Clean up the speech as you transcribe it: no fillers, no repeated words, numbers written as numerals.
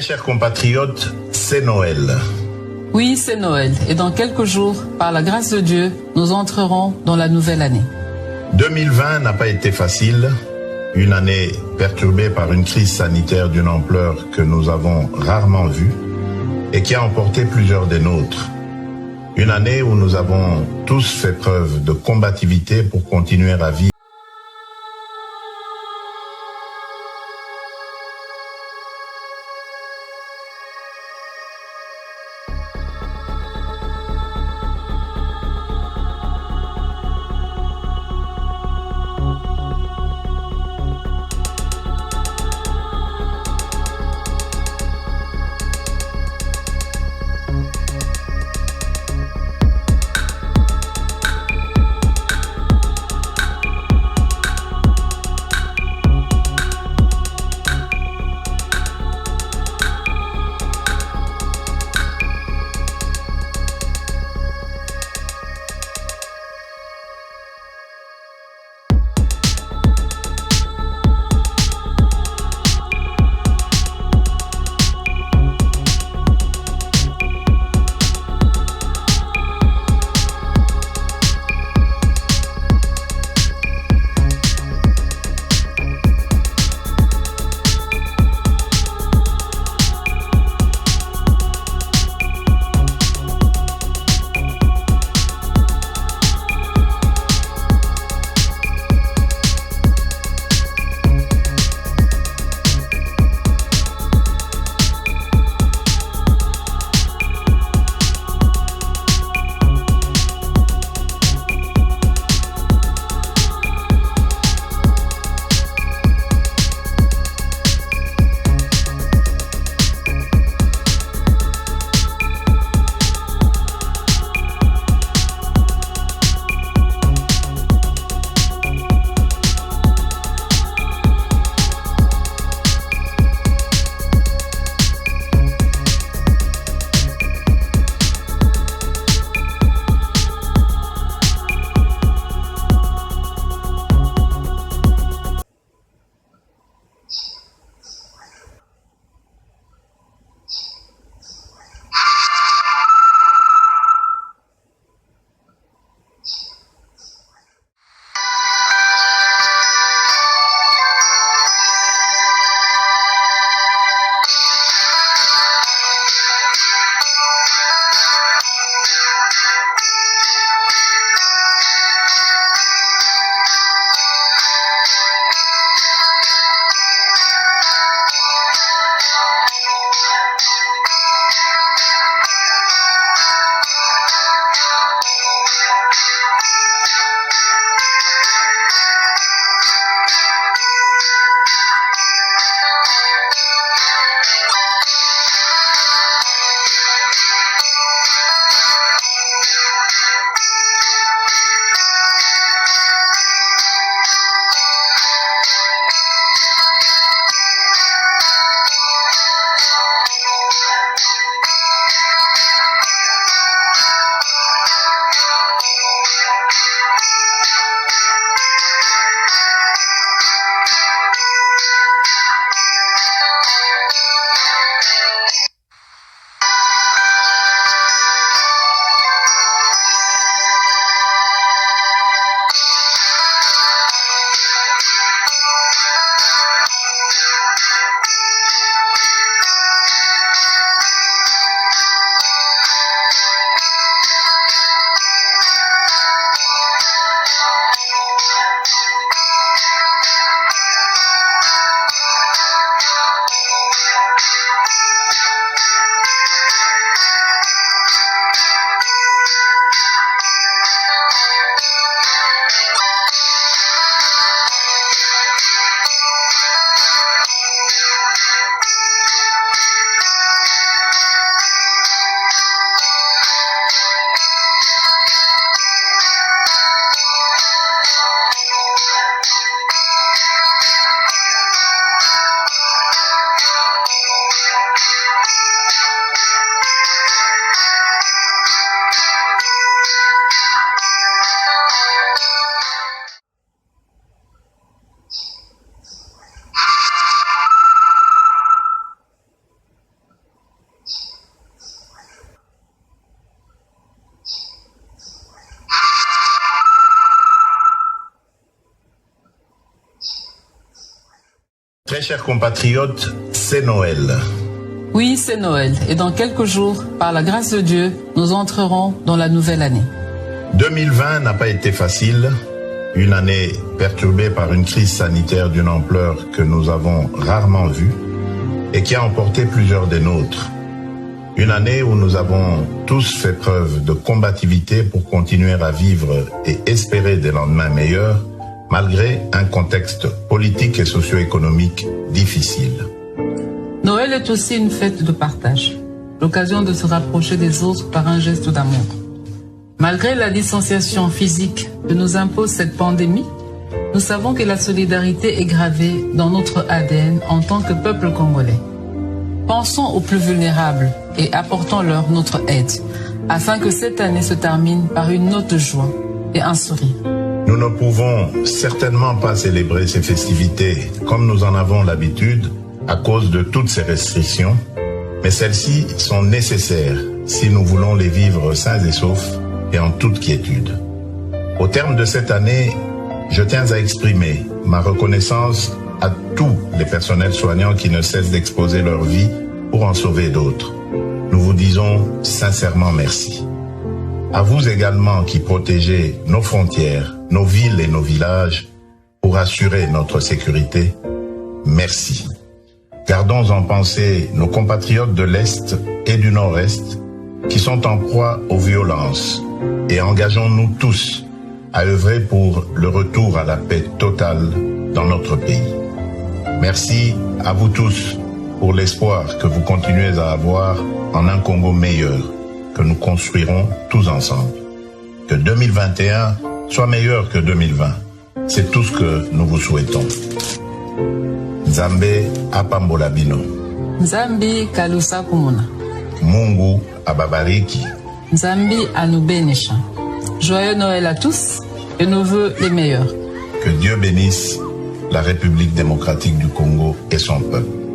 chers compatriotes, c'est Noël. Oui, c'est Noël. Et dans quelques jours, par la grâce de Dieu, nous entrerons dans la nouvelle année. 2020 n'a pas été facile. Une année perturbée par une crise sanitaire d'une ampleur que nous avons rarement vue et qui a emporté plusieurs des nôtres. Une année où nous avons tous fait preuve de combativité pour continuer à vivre. chers compatriotes, c'est Noël. Oui, c'est Noël. Et dans quelques jours, par la grâce de Dieu, nous entrerons dans la nouvelle année. 2020 n'a pas été facile. Une année perturbée par une crise sanitaire d'une ampleur que nous avons rarement vue et qui a emporté plusieurs des nôtres. Une année où nous avons tous fait preuve de combativité pour continuer à vivre et espérer des lendemains meilleurs, malgré un contexte politique et socio-économique difficile. Noël est aussi une fête de partage, l'occasion de se rapprocher des autres par un geste d'amour. Malgré la distanciation physique que nous impose cette pandémie, nous savons que la solidarité est gravée dans notre ADN en tant que peuple congolais. Pensons aux plus vulnérables et apportons-leur notre aide, afin que cette année se termine par une note de joie et un sourire. Nous ne pouvons certainement pas célébrer ces festivités comme nous en avons l'habitude à cause de toutes ces restrictions, mais celles-ci sont nécessaires si nous voulons les vivre sains et saufs et en toute quiétude. Au terme de cette année, je tiens à exprimer ma reconnaissance à tous les personnels soignants qui ne cessent d'exposer leur vie pour en sauver d'autres. Nous vous disons sincèrement merci. À vous également qui protégez nos frontières, nos villes et nos villages pour assurer notre sécurité, merci. Gardons en pensée nos compatriotes de l'Est et du Nord-Est qui sont en proie aux violences et engageons-nous tous à œuvrer pour le retour à la paix totale dans notre pays. Merci à vous tous pour l'espoir que vous continuez à avoir en un Congo meilleur que nous construirons tous ensemble. Que 2021 soit meilleur que 2020. C'est tout ce que nous vous souhaitons. Nzambe apambola bino. Nzambi kalusa kumuna. Mungu ababariki. Nzambi anubenisha. Joyeux Noël à tous et nos vœux les meilleurs. Que Dieu bénisse la République démocratique du Congo et son peuple.